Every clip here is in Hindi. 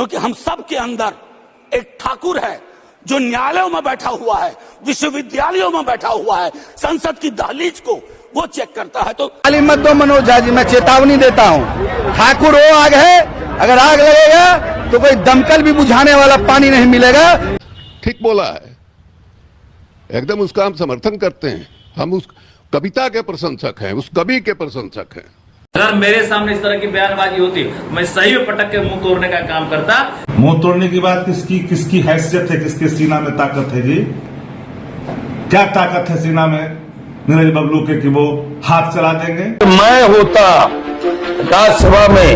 क्योंकि हम सब के अंदर एक ठाकुर है जो न्यायालयों में बैठा हुआ है, विश्वविद्यालयों में बैठा हुआ है, संसद की दहलीज को वो चेक करता है। तो खाली मत दो मनोज झा जी, मैं चेतावनी देता हूँ। ठाकुर वो आग है, अगर आग लगेगा तो कोई दमकल भी बुझाने वाला पानी नहीं मिलेगा। ठीक बोला है, एकदम उसका हम समर्थन करते हैं। हम उस कविता के प्रशंसक हैं, उस कवि के प्रशंसक हैं। अगर मेरे सामने इस तरह की बयानबाजी होती, मैं सही में पटक के मुंह तोड़ने का काम करता। मुंह तोड़ने की बात किसकी हैसियत है, किसके सीना में ताकत है जी? क्या ताकत है सीना में नीरज बबलू के कि वो हाथ चला देंगे? मैं होता राज्यसभा में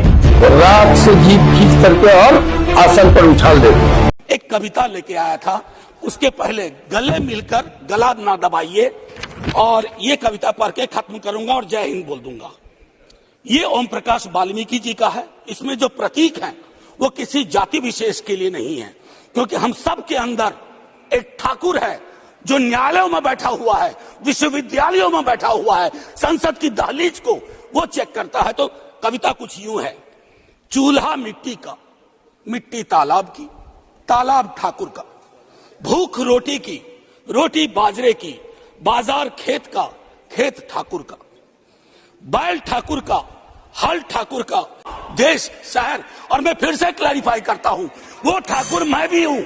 रात से जीप खींच करके और आसन पर उछाल देता। एक कविता लेके आया था, उसके पहले गले मिलकर गला ना दबाइए, और ये कविता पढ़ के खत्म करूंगा और जय हिंद बोल दूंगा। ये ओम प्रकाश वाल्मीकि जी का है। इसमें जो प्रतीक हैं वो किसी जाति विशेष के लिए नहीं है, क्योंकि हम सब के अंदर एक ठाकुर है जो न्यायालयों में बैठा हुआ है, विश्वविद्यालयों में बैठा हुआ है, संसद की दहलीज को वो चेक करता है। तो कविता कुछ यूं है। चूल्हा मिट्टी का, मिट्टी तालाब की, तालाब ठाकुर का, भूख रोटी की, रोटी बाजरे की, बाजार खेत का, खेत ठाकुर का, बैल ठाकुर का, हल ठाकुर का, देश शहर। और मैं फिर से क्लैरिफाई करता हूं, वो ठाकुर मैं भी हूं,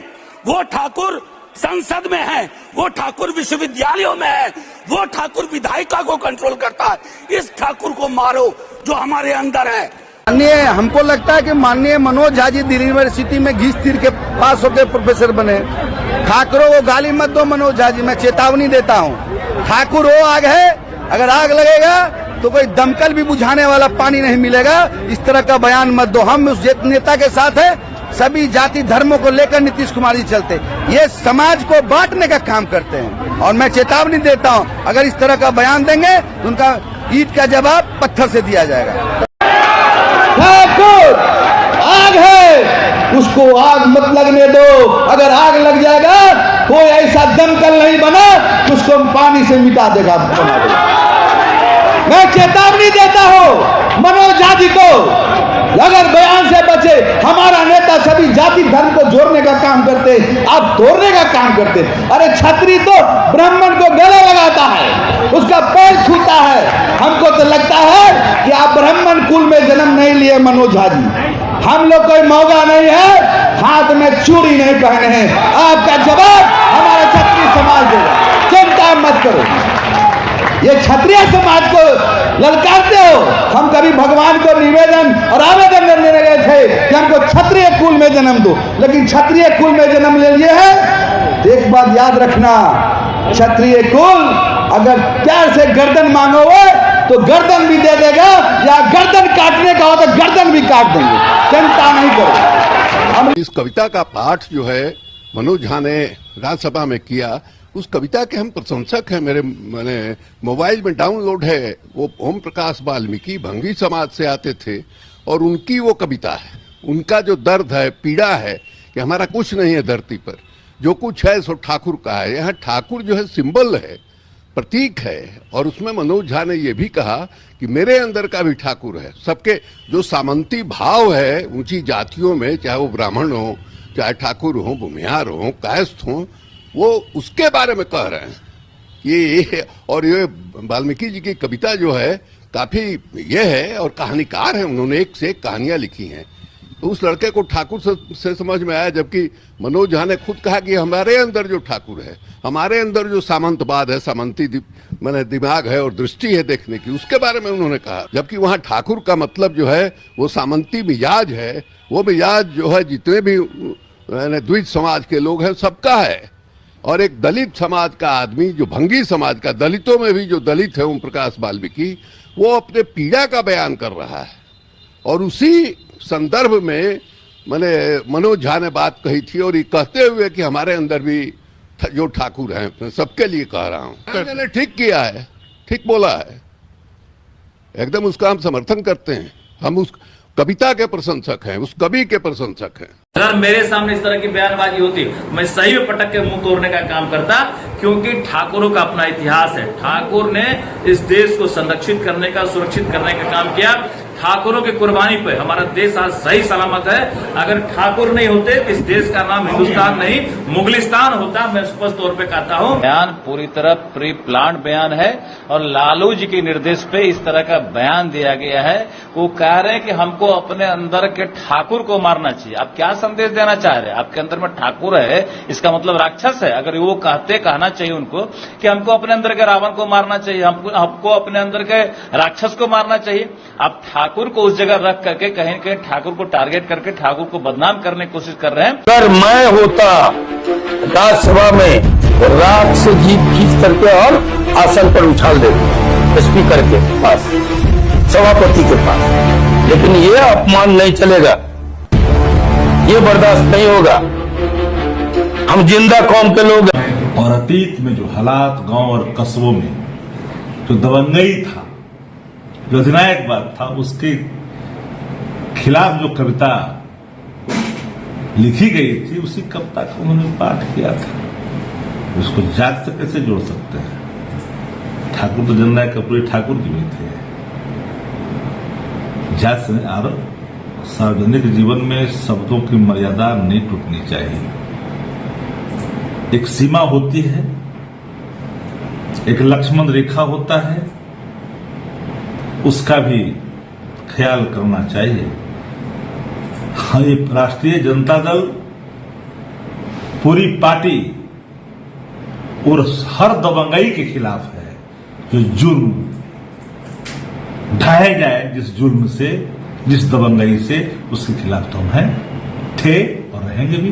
वो ठाकुर संसद में है, वो ठाकुर विश्वविद्यालयों में है, वो ठाकुर विधायिका को कंट्रोल करता है। इस ठाकुर को मारो जो हमारे अंदर है। माननीय, हमको लगता है कि माननीय मनोज झा जी दिल्ली यूनिवर्सिटी में घीस तीर के पास होकर प्रोफेसर बने। ठाकुरों को गाली मत दो मनोज झा जी, मैं चेतावनी देता हूँ। ठाकुर वो आग है, अगर आग लगेगा तो कोई दमकल भी बुझाने वाला पानी नहीं मिलेगा। इस तरह का बयान मत दो। हम उस नेता के साथ है, सभी जाति धर्मों को लेकर नीतीश कुमार जी चलते, ये समाज को बांटने का काम करते हैं। और मैं चेतावनी देता हूं, अगर इस तरह का बयान देंगे तो उनका ईंट का जवाब पत्थर से दिया जाएगा। ठाकुर आग है, उसको आग मत लगने दो। अगर आग लग जाएगा कोई ऐसा दमकल नहीं बना उसको पानी से मिटा देगा। मैं चेतावनी देता हूं मनोज झा जी को, अगर बयान से बचे। हमारा नेता सभी जाति धर्म को जोड़ने का काम करते, आप तोड़ने का काम करते। अरे छतरी तो ब्राह्मण को गले लगाता है, उसका पैर छूता है। हमको तो लगता है कि आप ब्राह्मण कुल में जन्म नहीं लिए मनोज झा जी। हम लोग कोई मौका नहीं है, हाथ में चूड़ी नहीं पहने हैं। आपका जवाब हमारा क्षत्रिय समाज देगा, चिंता मत करो। ये क्षत्रिय समाज को ललकारते हो। हम कभी भगवान को निवेदन और आवेदन करने गए थे कि हमको क्षत्रिय कुल में जन्म दो, लेकिन क्षत्रिय कुल में जन्म ले लिए है। एक बात याद रखना, क्षत्रिय कुल अगर प्यार से गर्दन मांगोगे तो गर्दन भी दे देगा, या गर्दन काटने का हो तो गर्दन भी काट देंगे। चिंता नहीं करो। इस कविता का पाठ जो है मनोज झा ने राज्यसभा में किया, उस कविता के हम प्रशंसक हैं। मैंने मोबाइल में डाउनलोड है। वो ओम प्रकाश वाल्मीकि भंगी समाज से आते थे, और उनकी वो कविता है। उनका जो दर्द है, पीड़ा है कि हमारा कुछ नहीं है धरती पर, जो कुछ है सो ठाकुर का है। यहाँ ठाकुर जो है सिंबल है, प्रतीक है। और उसमें मनोज झा ने ये भी कहा कि मेरे अंदर का भी ठाकुर है। सबके जो सामंती भाव है ऊंची जातियों में, चाहे वो ब्राह्मण हो, चाहे ठाकुर हो, भूमिहार हो, कायस्थ हो, वो उसके बारे में कह रहे हैं। ये और ये वाल्मीकि जी की कविता जो है काफी ये है, और कहानीकार है, उन्होंने एक से एक कहानियां लिखी हैं। तो उस लड़के को ठाकुर से समझ में आया, जबकि मनोज झा ने खुद कहा कि हमारे अंदर जो ठाकुर है, हमारे अंदर जो सामंतवाद है, सामंती मैंने दिमाग है और दृष्टि है देखने की, उसके बारे में उन्होंने कहा। जबकि वहाँ ठाकुर का मतलब जो है वो सामंती मिजाज है। वो मिजाज जो है जितने भी द्विज समाज के लोग हैं सबका है। और एक दलित समाज का आदमी, जो भंगी समाज का, दलितों में भी जो दलित है ओम प्रकाश वाल्मीकि, वो अपने पीड़ा का बयान कर रहा है। और उसी संदर्भ में मैंने मनोज झा ने बात कही थी, और ये कहते हुए कि हमारे अंदर भी जो ठाकुर हैं, मैं सबके लिए कह रहा हूँ। मैंने ठीक किया है, ठीक बोला है, एकदम उसका हम समर्थन करते हैं। हम उस कविता के प्रशंसक हैं, उस कवि के प्रशंसक हैं। अगर मेरे सामने इस तरह की बयानबाजी होती, मैं सही में पटक के मुंह तोड़ने का काम करता, क्योंकि ठाकुरों का अपना इतिहास है। ठाकुर ने इस देश को संरक्षित करने का, सुरक्षित करने का काम किया। ठाकुरों की कुर्बानी पे हमारा देश आज सही सलामत है। अगर ठाकुर नहीं होते तो इस देश का नाम हिंदुस्तान नहीं मुगलिस्तान होता। मैं स्पष्ट तौर पे कहता हूं, बयान पूरी तरह प्री प्लान बयान है और लालू जी के निर्देश पे इस तरह का बयान दिया गया है। वो कह रहे हैं कि हमको अपने अंदर के ठाकुर को मारना चाहिए। आप क्या संदेश देना चाह रहे हैं? आपके अंदर में ठाकुर है, इसका मतलब राक्षस है। अगर वो कहना चाहिए उनको कि हमको अपने अंदर के रावण को मारना चाहिए, हमको अपने अंदर के राक्षस को मारना चाहिए। आप ठाकुर को उस जगह रख करके कहीं न कहीं ठाकुर को टारगेट करके ठाकुर को बदनाम करने की कोशिश कर रहे हैं। अगर मैं होता राज्यसभा में राख से जीप खींच करके और आसन पर उछाल देते स्पीकर के पास, सभापति के पास, लेकिन ये अपमान नहीं चलेगा, ये बर्दाश्त नहीं होगा। हम जिंदा कौम के लोग हैं। और अतीत में जो हालात गांव और कस्बों में जो दबंगई था, जो अधिनायकवाद था, उसके खिलाफ जो कविता लिखी गई थी, उसी कविता का उन्होंने पाठ किया था। उसको जात से कैसे जोड़ सकते हैं? ठाकुर तो जननायक कपूरी ठाकुर की भी थे। जात से और सार्वजनिक जीवन में शब्दों की मर्यादा नहीं टूटनी चाहिए। एक सीमा होती है, एक लक्ष्मण रेखा होता है, उसका भी ख्याल करना चाहिए। हाँ, ये राष्ट्रीय जनता दल पूरी पार्टी और हर दबंगई के खिलाफ है। जो जुर्म ढाए जाए, जिस जुर्म से, जिस दबंगई से, उसके खिलाफ तो हम हैं, थे और रहेंगे भी।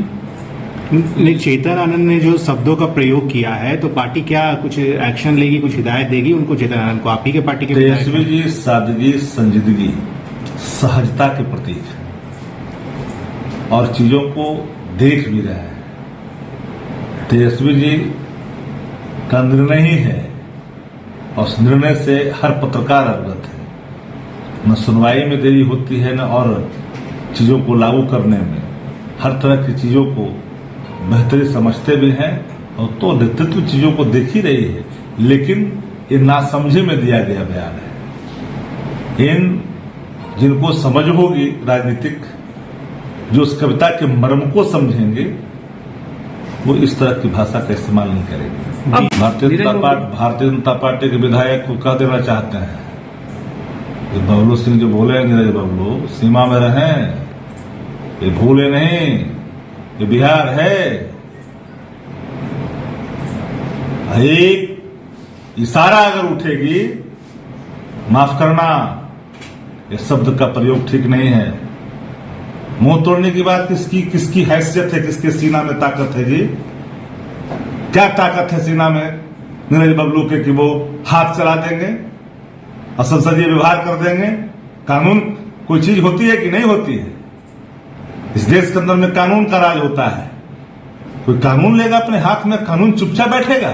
चेतन आनंद ने जो शब्दों का प्रयोग किया है, तो पार्टी क्या कुछ एक्शन लेगी, कुछ हिदायत देगी उनको? चेतन आनंद को, आप ही के पार्टी के तेजस्वी जी सादगी, संजीदगी, सहजता के प्रतीक है और चीजों को देख भी रहे हैं। तेजस्वी जी का निर्णय ही है और उस निर्णय से हर पत्रकार अवगत है। न सुनवाई में देरी होती है, न और चीजों को लागू करने में। हर तरह की चीजों को बेहतरी समझते भी हैं और तो नेतृत्व चीजों को देख ही रही है, लेकिन ये नासमझे में दिया गया बयान है। इन जिनको समझ होगी राजनीतिक, जो उस कविता के मर्म को समझेंगे, वो इस तरह की भाषा का इस्तेमाल नहीं करेंगे। भारतीय जनता पार्टी के विधायक को कह देना चाहते हैं कि बबलू सिंह जो बोले, नीरज बबलू, सीमा में रहें, ये भूले नहीं, ये बिहार है। एक इशारा अगर उठेगी, माफ करना, ये शब्द का प्रयोग ठीक नहीं है। मुंह तोड़ने की बात किसकी हैसियत है, किसके सीना में ताकत है जी? क्या ताकत है सीना में नीरज बबलू के कि वो हाथ चला देंगे और संसदीय व्यवहार कर देंगे? कानून कोई चीज होती है कि नहीं होती है? इस देश के अंदर में कानून का राज होता है। कोई कानून लेगा अपने हाथ में, कानून चुपचाप बैठेगा?